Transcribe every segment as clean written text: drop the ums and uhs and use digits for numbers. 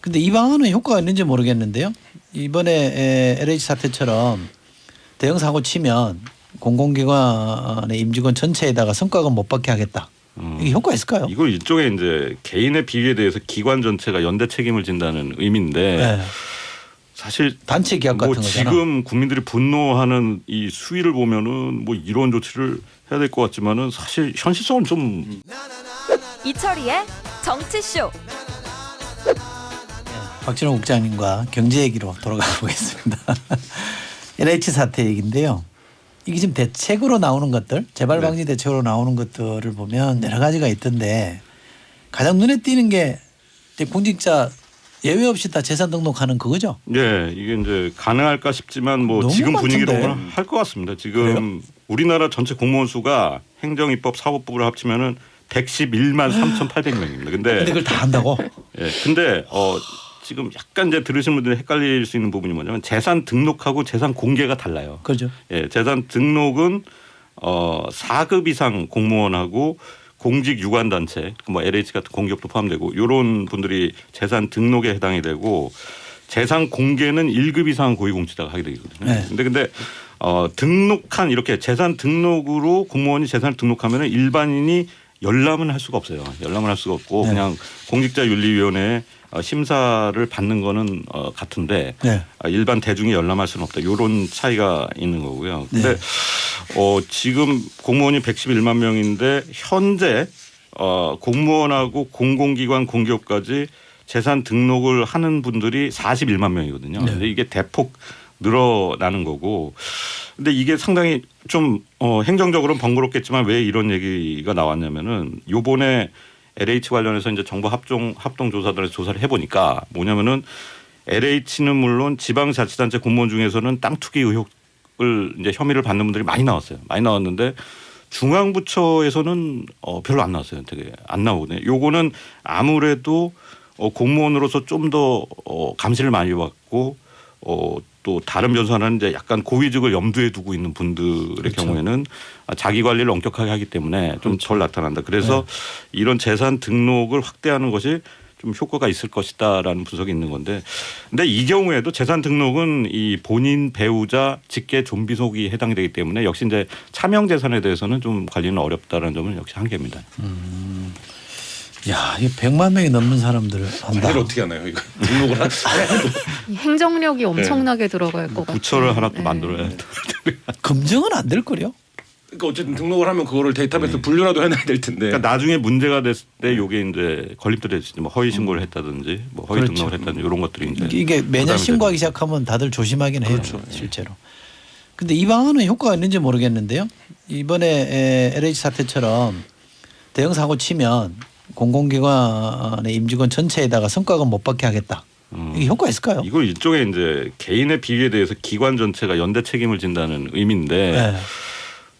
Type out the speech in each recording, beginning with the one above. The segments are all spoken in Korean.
근데 이 방안은 효과가 있는지 모르겠는데요. 이번에 LH 사태처럼 대형 사고 치면 공공기관의 임직원 전체에다가 성과금 못 받게 하겠다. 이게 효과 있을까요? 이걸 일종의 이제 개인의 비위에 대해서 기관 전체가 연대 책임을 진다는 의미인데 네. 사실 단체 계약 같은 뭐 거잖아. 지금 국민들이 분노하는 이 수위를 보면은 뭐 이런 조치를 해야 될 것 같지만은 사실 현실성은 좀 이철이의 정치쇼. 박진호 국장님과 경제 얘기로 돌아가 보겠습니다. LH 사태 얘기인데요. 이게 지금 대책으로 나오는 것들, 재발 방지 대책으로 나오는 것들을 보면 여러 가지가 있던데 가장 눈에 띄는 게 이제 공직자 예외 없이 다 재산 등록하는 그거죠. 예, 이게 이제 가능할까 싶지만 뭐 너무 지금 분위기로 많던데. 할 것 같습니다. 지금 우리나라 전체 공무원 수가 행정입법 사법부를 합치면은 111만 3,800명입니다. 근데 그걸 다 한다고? 예, 근데 지금 약간 이제 들으시는 분들이 헷갈릴 수 있는 부분이 뭐냐면 재산 등록하고 재산 공개가 달라요. 그렇죠. 예, 재산 등록은 4급 이상 공무원하고 공직 유관 단체, 뭐 LH 같은 공기업도 포함되고 이런 분들이 재산 등록에 해당이 되고 재산 공개는 1급 이상 고위공직자가 하게 되거든요. 네. 근데 등록한 이렇게 재산 등록으로 공무원이 재산을 등록하면은 일반인이 열람은 할 수가 없어요. 열람을 할 수가 없고 네. 그냥 공직자윤리위원회 심사를 받는 거는 같은데 네. 일반 대중이 열람할 수는 없다. 이런 차이가 있는 거고요. 근데 네. 지금 공무원이 111만 명인데 현재 공무원하고 공공기관 공기업까지 재산 등록을 하는 분들이 41만 명이거든요. 네. 근데 이게 대폭 늘어나는 거고. 근데 이게 상당히 좀 행정적으로는 번거롭겠지만 왜 이런 얘기가 나왔냐면은 요번에 LH 관련해서 이제 정부 합동조사단에서 조사를 해보니까 뭐냐면은 LH는 물론 지방자치단체 공무원 중에서는 땅 투기 의혹을 이제 혐의를 받는 분들이 많이 나왔어요. 많이 나왔는데 중앙부처에서는 별로 안 나왔어요. 되게 안 나오네. 요거는 아무래도 공무원으로서 좀 더 감시를 많이 받고 또 다른 변수 하나는 이제 약간 고위직을 염두에 두고 있는 분들의 그렇죠. 경우에는 자기 관리를 엄격하게 하기 때문에 좀 그렇죠. 덜 나타난다. 그래서 이런 재산 등록을 확대하는 것이 좀 효과가 있을 것이다라는 분석이 있는 건데, 근데 이 경우에도 재산 등록은 이 본인 배우자 직계 좀비속이 해당이 되기 때문에 역시 이제 차명 재산에 대해서는 좀 관리는 어렵다라는 점은 역시 한계입니다. 야, 이게 100만 명이 넘는 사람들 한다. 관리를 어떻게 하나요? 이거 등록을 한 이 행정력이 엄청나게 들어갈 것 같아요. 부처를 하나 또 네. 만들어야 돼. 검증은 안 될 거요. 그러니까 어쨌든 등록을 하면 그거를 데이터베이스 분류라도 해놔야 될 텐데. 그러니까 나중에 문제가 됐을 때 요게 이제 걸림돌이 됐을 때 뭐 허위 신고를 했다든지 뭐 허위 그렇죠. 등록을 했다든지 이런 것들이 이제 이게 매년 부담이 신고하기 되는 시작하면 다들 조심하긴 해요. 그렇죠. 실제로. 근데 이 방안은 효과가 있는지 모르겠는데요. 이번에 LH 사태처럼 대형 사고 치면 공공기관의 임직원 전체에다가 성과금 못 받게 하겠다. 이게 효과 있을까요? 이걸 일종의 이제 개인의 비위에 대해서 기관 전체가 연대 책임을 진다는 의미인데 네.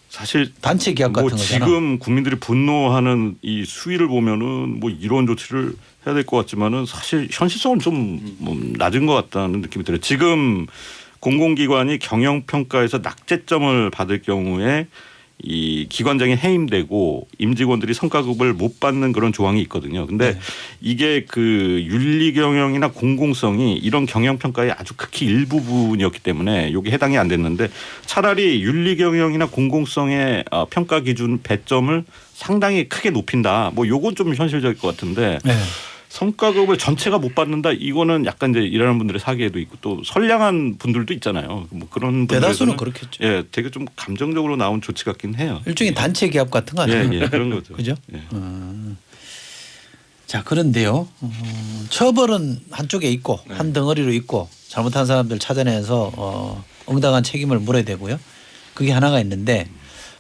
사실 단체 계약 뭐 같은 거잖아. 지금 국민들이 분노하는 이 수위를 보면은 뭐 이런 조치를 해야 될 것 같지만은 사실 현실성은 좀 뭐 낮은 것 같다는 느낌이 들어요. 지금 공공기관이 경영평가에서 낙제점을 받을 경우에 이 기관장이 해임되고 임직원들이 성과급을 못 받는 그런 조항이 있거든요. 근데 네. 이게 그 윤리경영이나 공공성이 이런 경영평가의 아주 극히 일부분이었기 때문에 여기 해당이 안 됐는데 차라리 윤리경영이나 공공성의 평가 기준 배점을 상당히 크게 높인다. 뭐 요건 좀 현실적일 것 같은데 네. 성과급을 전체가 못 받는다. 이거는 약간 이제 일하는 분들의 사기에도 있고 또 선량한 분들도 있잖아요. 뭐 그런 대다수는 분들에서는 그렇겠죠. 예, 되게 좀 감정적으로 나온 조치 같긴 해요. 일종의 단체 계약 같은 거 아니에요? 예, 예, 그런 거죠. 그죠? 예. 자, 그런데요. 처벌은 한쪽에 있고 한 덩어리로 있고 잘못한 사람들 찾아내서 응당한 책임을 물어야 되고요. 그게 하나가 있는데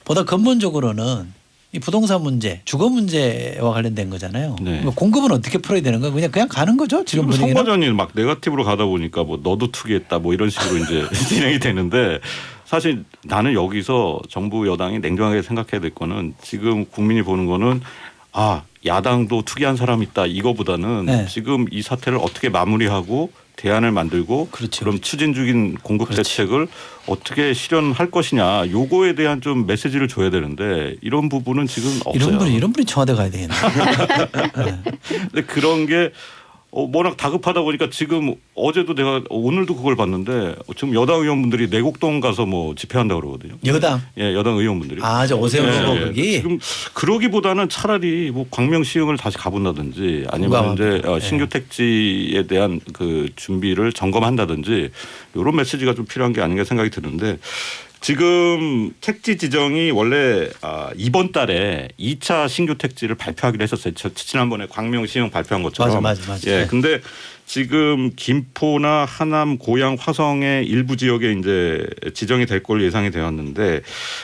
보다 근본적으로는 이 부동산 문제, 주거 문제와 관련된 거잖아요. 네. 공급은 어떻게 풀어야 되는 거예요? 그냥 가는 거죠. 지금 지금 분위기는. 선거전이 막 네거티브로 가다 보니까 뭐 너도 투기했다 뭐 이런 식으로 이제 진행이 되는데 사실 나는 여기서 정부 여당이 냉정하게 생각해야 될 거는 지금 국민이 보는 거는 야당도 투기한 사람 있다 이거보다는 네. 지금 이 사태를 어떻게 마무리하고 대안을 만들고 그렇죠, 그럼 추진 중인 공급 대책을 어떻게 실현할 것이냐 요거에 대한 좀 메시지를 줘야 되는데 이런 부분은 지금 없어요. 이런 분이 청와대 가야 되겠네. 근데 그런 게 워낙 다급하다 보니까 지금 어제도 내가 오늘도 그걸 봤는데 지금 여당 의원분들이 내곡동 가서 뭐 집회한다고 그러거든요. 여당. 예, 여당 의원분들이. 저 오세훈 후보 예, 거기. 지금 그러기보다는 차라리 뭐 광명시흥을 다시 가본다든지 아니면 이제 신규 택지에 대한 그 준비를 점검한다든지 이런 메시지가 좀 필요한 게 아닌가 생각이 드는데 지금 택지 지정이 원래 이번 달에 2차 신규 택지를 발표하기로 했었어요. 지난번에 광명시흥 발표한 것처럼. 맞아. 예, 근데 지금 김포나 하남, 고양, 화성의 일부 지역에 이제 지정이 될 걸로 예상이 되었는데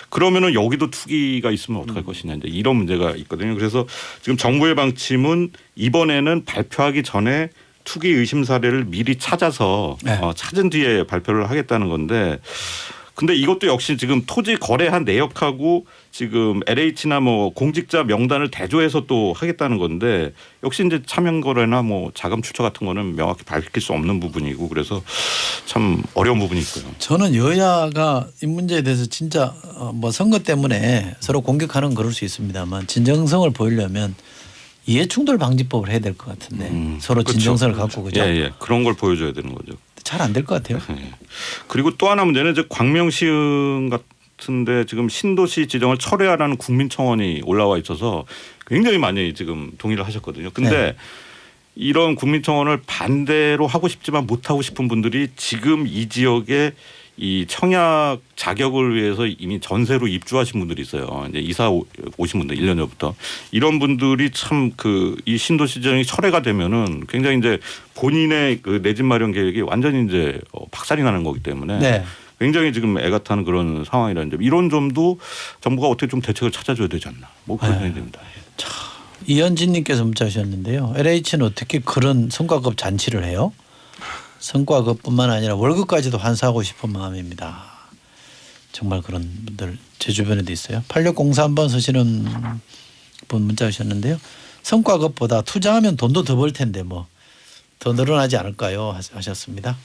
그러면은 여기도 투기가 있으면 어떡할 것이냐 이제 이런 문제가 있거든요. 그래서 지금 정부의 방침은 이번에는 발표하기 전에 투기 의심 사례를 미리 찾아서 찾은 뒤에 발표를 하겠다는 건데 근데 이것도 역시 지금 토지 거래한 내역하고 지금 LH나 뭐 공직자 명단을 대조해서 또 하겠다는 건데 역시 이제 차명 거래나 뭐 자금 출처 같은 거는 명확히 밝힐 수 없는 부분이고 그래서 참 어려운 부분이 있고요. 저는 여야가 이 문제에 대해서 진짜 뭐 선거 때문에 서로 공격하는 그럴 수 있습니다만 진정성을 보이려면 이해충돌 방지법을 해야 될 것 같은데 서로 그렇죠. 진정성을 갖고 그죠? 예. 그런 걸 보여줘야 되는 거죠. 잘 안 될 것 같아요. 그리고 또 하나 문제는 이제 광명시흥 같은데 지금 신도시 지정을 철회하라는 국민청원이 올라와 있어서 굉장히 많이 지금 동의를 하셨거든요. 근데 이런 국민청원을 반대로 하고 싶지만 못하고 싶은 분들이 지금 이 지역에 이 청약 자격을 위해서 이미 전세로 입주하신 분들이 있어요. 이제 이사 오신 분들 1년 전부터 이런 분들이 참 그 이 신도시 지정이 철회가 되면은 굉장히 이제 본인의 그 내 집 마련 계획이 완전히 이제 박살이 나는 거기 때문에 굉장히 지금 애가 타는 그런 상황이라는 점 이런 점도 정부가 어떻게 좀 대책을 찾아줘야 되지 않나 뭐 그런 생각이 듭니다. 이현진님께서 문자 주셨는데요. LH는 어떻게 그런 성과급 잔치를 해요? 성과급뿐만 아니라 월급까지도 환수하고 싶은 마음입니다. 정말 그런 분들 제 주변에도 있어요. 8603번 쓰시는 분 문자 주셨는데요. 성과급보다 투자하면 돈도 더 벌 텐데 뭐 더 늘어나지 않을까요? 하셨습니다.